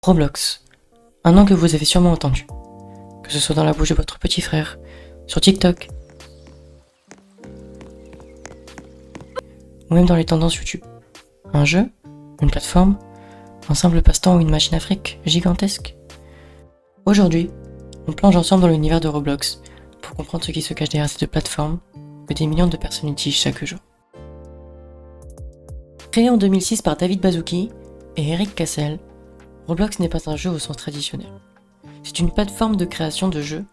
Roblox, un nom que vous avez sûrement entendu, que ce soit dans la bouche de votre petit frère, sur TikTok, ou même dans les tendances YouTube. Un jeu, une plateforme, un simple passe-temps ou une machine à fric gigantesque. Aujourd'hui, on plonge ensemble dans l'univers de Roblox pour comprendre ce qui se cache derrière cette plateforme que des millions de personnes utilisent chaque jour. Créé en 2006 par David Baszucki et Eric Cassel, Roblox n'est pas un jeu au sens traditionnel. C'est une plateforme de création de jeux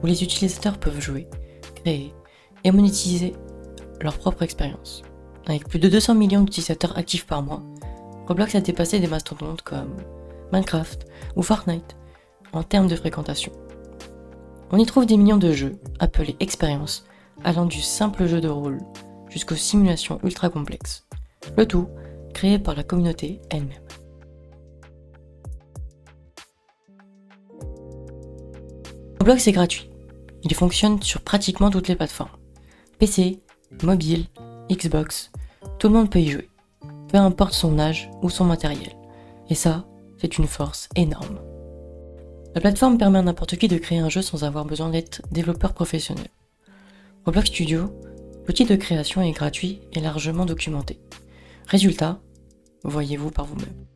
où les utilisateurs peuvent jouer, créer et monétiser leur propre expérience. Avec plus de 200 millions d'utilisateurs actifs par mois, Roblox a dépassé des mastodontes comme Minecraft ou Fortnite en termes de fréquentation. On y trouve des millions de jeux, appelés expériences, allant du simple jeu de rôle jusqu'aux simulations ultra complexes. Le tout créé par la communauté elle-même. Roblox est gratuit. Il fonctionne sur pratiquement toutes les plateformes. PC, mobile, Xbox, tout le monde peut y jouer. Peu importe son âge ou son matériel. Et ça, c'est une force énorme. La plateforme permet à n'importe qui de créer un jeu sans avoir besoin d'être développeur professionnel. Roblox Studio, l'outil de création est gratuit et largement documenté. Résultat, voyez-vous par vous-même.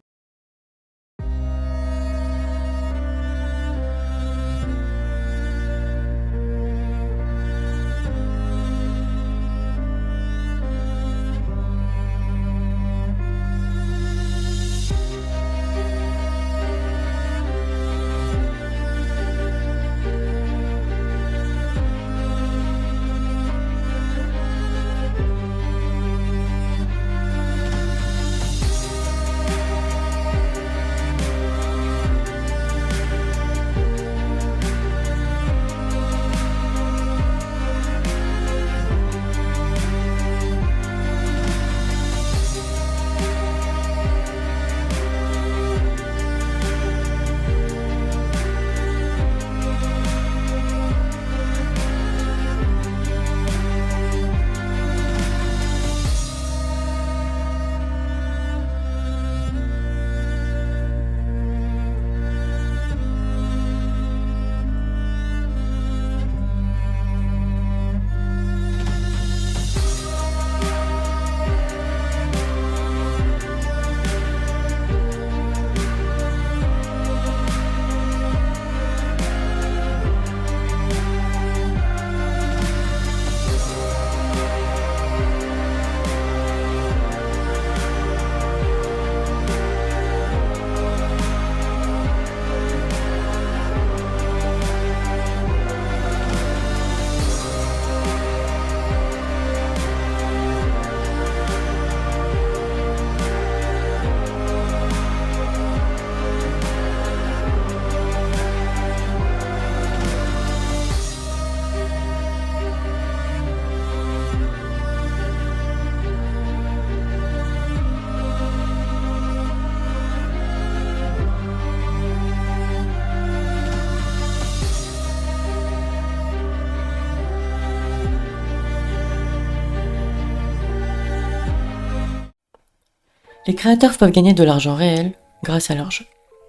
Les créateurs peuvent gagner de l'argent réel grâce à leur jeu.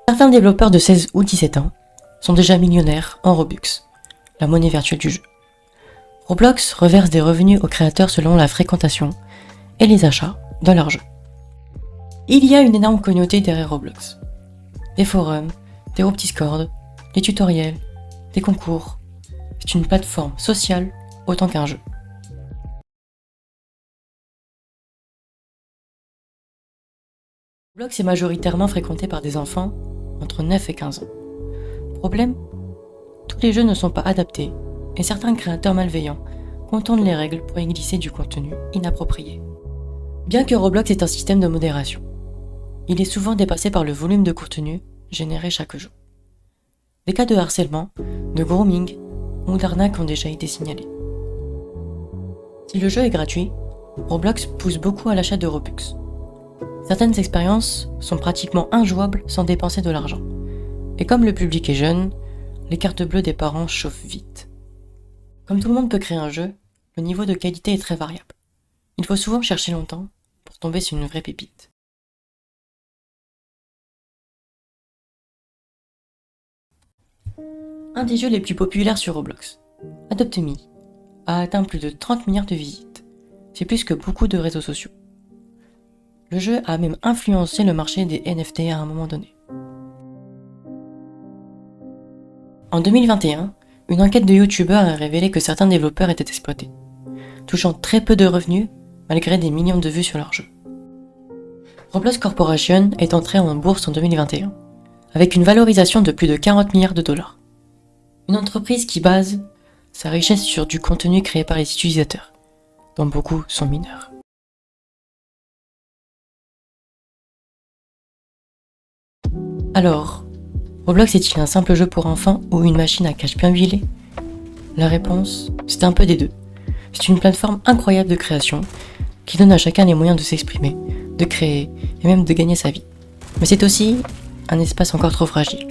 Certains développeurs de 16 ou 17 ans sont déjà millionnaires en Robux, la monnaie virtuelle du jeu. Roblox reverse des revenus aux créateurs selon la fréquentation et les achats dans leur jeu. Il y a une énorme communauté derrière Roblox. Des forums, des groupes Discord, des tutoriels, des concours. C'est une plateforme sociale autant qu'un jeu. Roblox est majoritairement fréquenté par des enfants entre 9 et 15 ans. Problème ? Tous les jeux ne sont pas adaptés et certains créateurs malveillants contournent les règles pour y glisser du contenu inapproprié. Bien que Roblox ait un système de modération, il est souvent dépassé par le volume de contenu généré chaque jour. Des cas de harcèlement, de grooming ou d'arnaque ont déjà été signalés. Si le jeu est gratuit, Roblox pousse beaucoup à l'achat de Robux. Certaines expériences sont pratiquement injouables sans dépenser de l'argent. Et comme le public est jeune, les cartes bleues des parents chauffent vite. Comme tout le monde peut créer un jeu, le niveau de qualité est très variable. Il faut souvent chercher longtemps pour tomber sur une vraie pépite. Un des jeux les plus populaires sur Roblox, Adopt Me, a atteint plus de 30 milliards de visites. C'est plus que beaucoup de réseaux sociaux. Le jeu a même influencé le marché des NFT à un moment donné. En 2021, une enquête de youtubeurs a révélé que certains développeurs étaient exploités, touchant très peu de revenus malgré des millions de vues sur leur jeu. Roblox Corporation est entrée en bourse en 2021, avec une valorisation de plus de 40 milliards de dollars. Une entreprise qui base sa richesse sur du contenu créé par les utilisateurs, dont beaucoup sont mineurs. Alors, Roblox est-il un simple jeu pour enfants ou une machine à cash bien huilée? La réponse, c'est un peu des deux. C'est une plateforme incroyable de création qui donne à chacun les moyens de s'exprimer, de créer et même de gagner sa vie. Mais c'est aussi un espace encore trop fragile,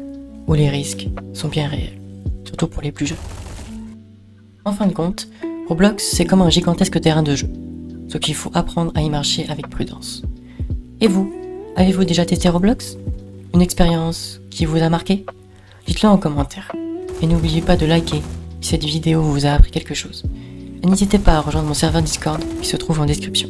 où les risques sont bien réels, surtout pour les plus jeunes. En fin de compte, Roblox c'est comme un gigantesque terrain de jeu, sauf qu'il faut apprendre à y marcher avec prudence. Et vous, avez-vous déjà testé Roblox? Une expérience qui vous a marqué? Dites-le en commentaire. Et n'oubliez pas de liker si cette vidéo vous a appris quelque chose. Et n'hésitez pas à rejoindre mon serveur Discord qui se trouve en description.